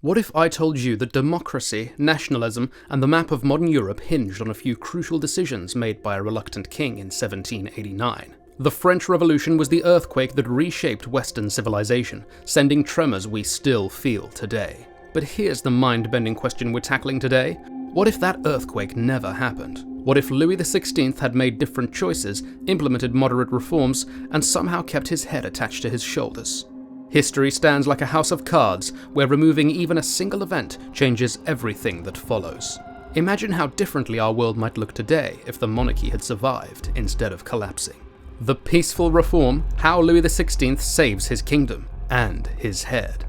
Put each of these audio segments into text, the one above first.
What if I told you that democracy, nationalism, and the map of modern Europe hinged on a few crucial decisions made by a reluctant king in 1789? The French Revolution was the earthquake that reshaped Western civilization, sending tremors we still feel today. But here's the mind-bending question we're tackling today. What if that earthquake never happened? What if Louis XVI had made different choices, implemented moderate reforms, and somehow kept his head attached to his shoulders? History stands like a house of cards, where removing even a single event changes everything that follows. Imagine how differently our world might look today if the monarchy had survived instead of collapsing. The peaceful reform, how Louis XVI saves his kingdom and his head.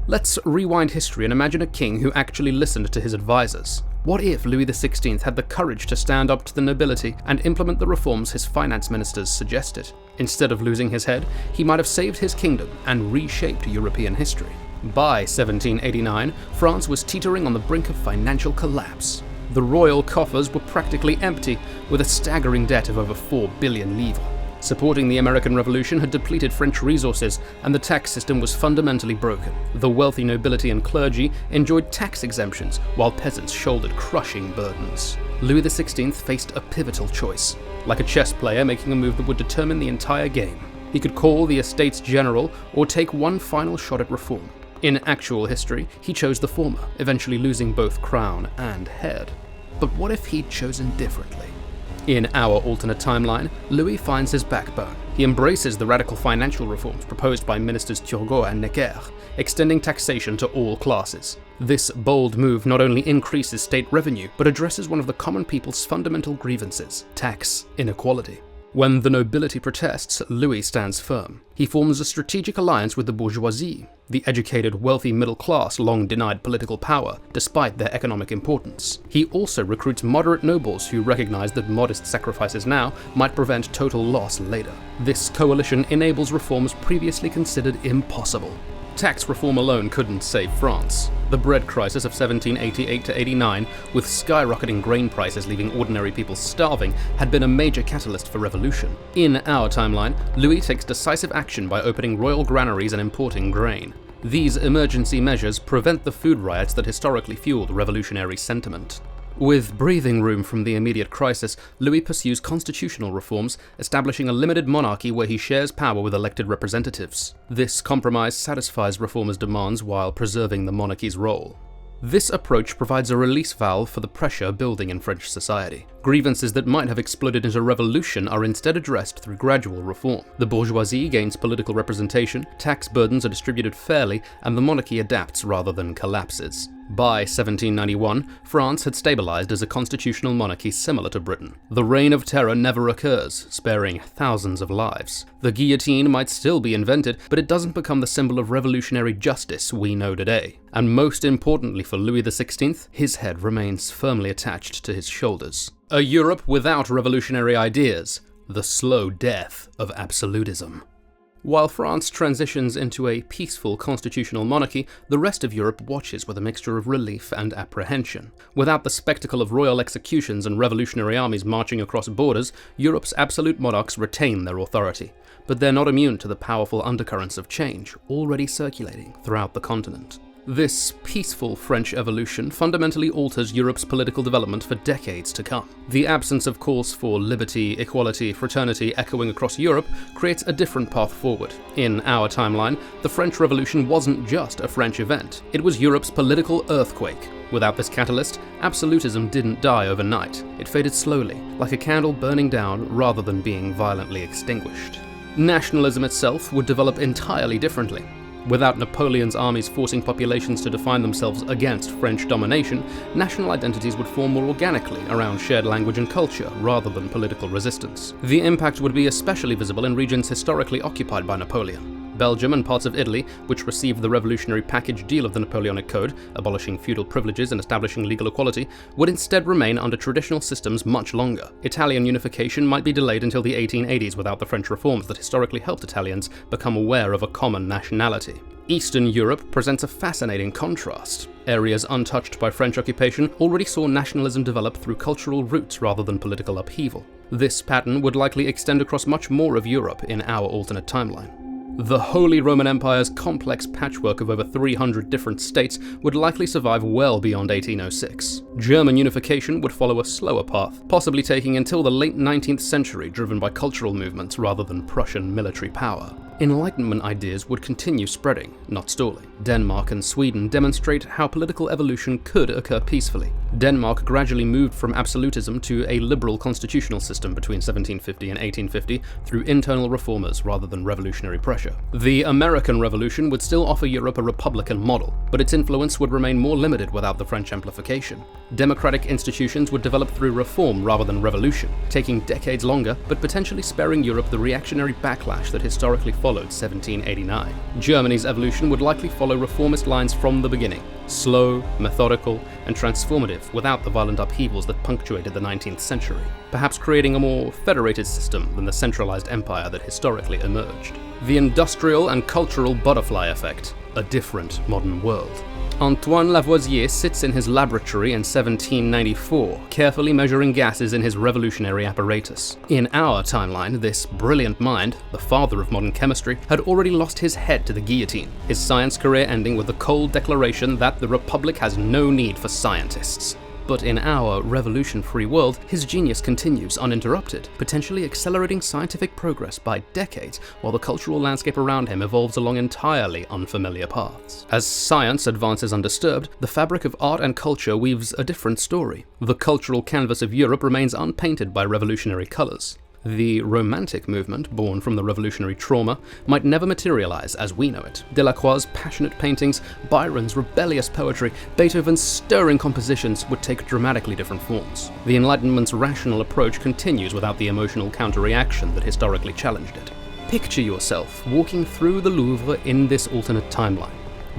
Let's rewind history and imagine a king who actually listened to his advisors. What if Louis XVI had the courage to stand up to the nobility and implement the reforms his finance ministers suggested? Instead of losing his head, he might have saved his kingdom and reshaped European history. By 1789, France was teetering on the brink of financial collapse. The royal coffers were practically empty, with a staggering debt of over 4 billion livres. Supporting the American Revolution had depleted French resources, and the tax system was fundamentally broken. The wealthy nobility and clergy enjoyed tax exemptions, while peasants shouldered crushing burdens. Louis XVI faced a pivotal choice. Like a chess player making a move that would determine the entire game. He could call the Estates General or take one final shot at reform. In actual history, he chose the former, eventually losing both crown and head. But what if he'd chosen differently? In our alternate timeline, Louis finds his backbone. He embraces the radical financial reforms proposed by ministers Turgot and Necker, extending taxation to all classes. This bold move not only increases state revenue, but addresses one of the common people's fundamental grievances: tax inequality. When the nobility protests, Louis stands firm. He forms a strategic alliance with the bourgeoisie, the educated, wealthy middle class long denied political power, despite their economic importance. He also recruits moderate nobles who recognize that modest sacrifices now might prevent total loss later. This coalition enables reforms previously considered impossible. Tax reform alone couldn't save France. The bread crisis of 1788 to 89, with skyrocketing grain prices leaving ordinary people starving, had been a major catalyst for revolution. In our timeline, Louis takes decisive action by opening royal granaries and importing grain. These emergency measures prevent the food riots that historically fueled revolutionary sentiment. With breathing room from the immediate crisis, Louis pursues constitutional reforms, establishing a limited monarchy where he shares power with elected representatives. This compromise satisfies reformers' demands while preserving the monarchy's role. This approach provides a release valve for the pressure building in French society. Grievances that might have exploded into revolution are instead addressed through gradual reform. The bourgeoisie gains political representation, tax burdens are distributed fairly, and the monarchy adapts rather than collapses. By 1791, France had stabilized as a constitutional monarchy similar to Britain. The Reign of Terror never occurs, sparing thousands of lives. The guillotine might still be invented, but it doesn't become the symbol of revolutionary justice we know today. And most importantly for Louis XVI, his head remains firmly attached to his shoulders. A Europe without revolutionary ideas, the slow death of absolutism. While France transitions into a peaceful constitutional monarchy, the rest of Europe watches with a mixture of relief and apprehension. Without the spectacle of royal executions and revolutionary armies marching across borders, Europe's absolute monarchs retain their authority. But they're not immune to the powerful undercurrents of change already circulating throughout the continent. This peaceful French evolution fundamentally alters Europe's political development for decades to come. The absence of calls for liberty, equality, fraternity echoing across Europe creates a different path forward. In our timeline, the French Revolution wasn't just a French event, it was Europe's political earthquake. Without this catalyst, absolutism didn't die overnight. It faded slowly, like a candle burning down rather than being violently extinguished. Nationalism itself would develop entirely differently. Without Napoleon's armies forcing populations to define themselves against French domination, national identities would form more organically around shared language and culture rather than political resistance. The impact would be especially visible in regions historically occupied by Napoleon. Belgium and parts of Italy, which received the revolutionary package deal of the Napoleonic Code, abolishing feudal privileges and establishing legal equality, would instead remain under traditional systems much longer. Italian unification might be delayed until the 1880s without the French reforms that historically helped Italians become aware of a common nationality. Eastern Europe presents a fascinating contrast. Areas untouched by French occupation already saw nationalism develop through cultural roots rather than political upheaval. This pattern would likely extend across much more of Europe in our alternate timeline. The Holy Roman Empire's complex patchwork of over 300 different states would likely survive well beyond 1806. German unification would follow a slower path, possibly taking until the late 19th century, driven by cultural movements rather than Prussian military power. Enlightenment ideas would continue spreading, not stalling. Denmark and Sweden demonstrate how political evolution could occur peacefully. Denmark gradually moved from absolutism to a liberal constitutional system between 1750 and 1850 through internal reformers rather than revolutionary pressure. The American Revolution would still offer Europe a republican model, but its influence would remain more limited without the French amplification. Democratic institutions would develop through reform rather than revolution, taking decades longer, but potentially sparing Europe the reactionary backlash that historically followed 1789. Germany's evolution would likely follow reformist lines from the beginning, slow, methodical, and transformative without the violent upheavals that punctuated the 19th century, perhaps creating a more federated system than the centralized empire that historically emerged. The industrial and cultural butterfly effect, a different modern world. Antoine Lavoisier sits in his laboratory in 1794, carefully measuring gases in his revolutionary apparatus. In our timeline, this brilliant mind, the father of modern chemistry, had already lost his head to the guillotine, his science career ending with the cold declaration that the Republic has no need for scientists. But in our revolution-free world, his genius continues uninterrupted, potentially accelerating scientific progress by decades, while the cultural landscape around him evolves along entirely unfamiliar paths. As science advances undisturbed, the fabric of art and culture weaves a different story. The cultural canvas of Europe remains unpainted by revolutionary colors. The Romantic movement, born from the revolutionary trauma, might never materialize as we know it. Delacroix's passionate paintings, Byron's rebellious poetry, Beethoven's stirring compositions would take dramatically different forms. The Enlightenment's rational approach continues without the emotional counter-reaction that historically challenged it. Picture yourself walking through the Louvre in this alternate timeline.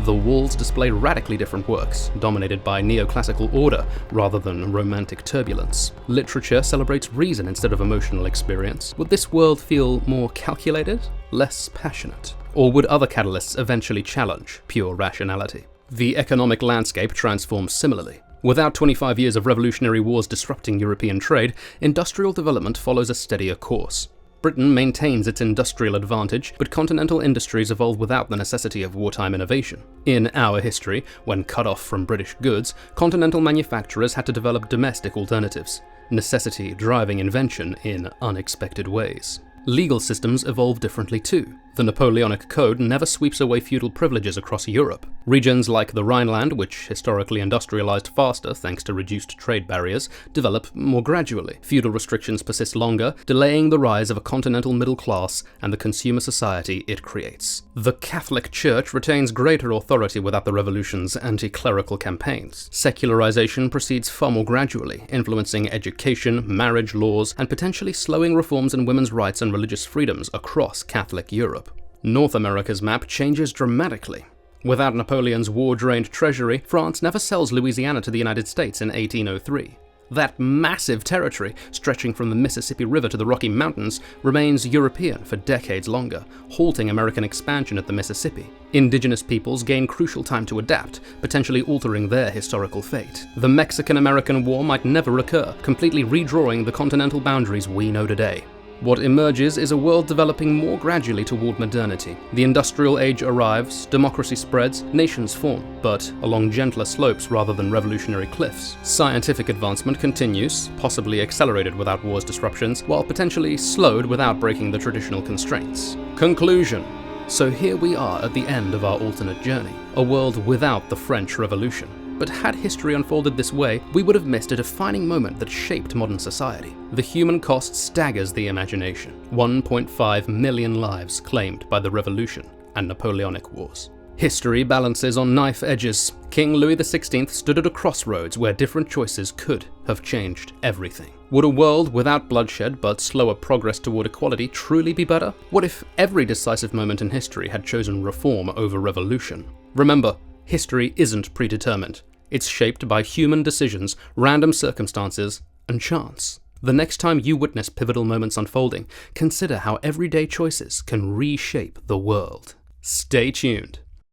The walls display radically different works, dominated by neoclassical order rather than romantic turbulence. Literature celebrates reason instead of emotional experience. Would this world feel more calculated, less passionate? Or would other catalysts eventually challenge pure rationality? The economic landscape transforms similarly. Without 25 years of revolutionary wars disrupting European trade, industrial development follows a steadier course. Britain maintains its industrial advantage, but continental industries evolve without the necessity of wartime innovation. In our history, when cut off from British goods, continental manufacturers had to develop domestic alternatives, necessity driving invention in unexpected ways. Legal systems evolve differently too. The Napoleonic Code never sweeps away feudal privileges across Europe. Regions like the Rhineland, which historically industrialized faster thanks to reduced trade barriers, develop more gradually. Feudal restrictions persist longer, delaying the rise of a continental middle class and the consumer society it creates. The Catholic Church retains greater authority without the Revolution's anti-clerical campaigns. Secularization proceeds far more gradually, influencing education, marriage laws, and potentially slowing reforms in women's rights and religious freedoms across Catholic Europe. North America's map changes dramatically. Without Napoleon's war-drained treasury, France never sells Louisiana to the United States in 1803. That massive territory, stretching from the Mississippi River to the Rocky Mountains, remains European for decades longer, halting American expansion at the Mississippi. Indigenous peoples gain crucial time to adapt, potentially altering their historical fate. The Mexican-American War might never occur, completely redrawing the continental boundaries we know today. What emerges is a world developing more gradually toward modernity. The industrial age arrives, democracy spreads, nations form, but along gentler slopes rather than revolutionary cliffs. Scientific advancement continues, possibly accelerated without war's disruptions, while potentially slowed without breaking the traditional constraints. Conclusion. So here we are at the end of our alternate journey, a world without the French Revolution. But had history unfolded this way, we would have missed a defining moment that shaped modern society. The human cost staggers the imagination. 1.5 million lives claimed by the Revolution and Napoleonic Wars. History balances on knife edges. King Louis XVI stood at a crossroads where different choices could have changed everything. Would a world without bloodshed but slower progress toward equality truly be better? What if every decisive moment in history had chosen reform over revolution? Remember, history isn't predetermined. It's shaped by human decisions, random circumstances, and chance. The next time you witness pivotal moments unfolding, consider how everyday choices can reshape the world. Stay tuned.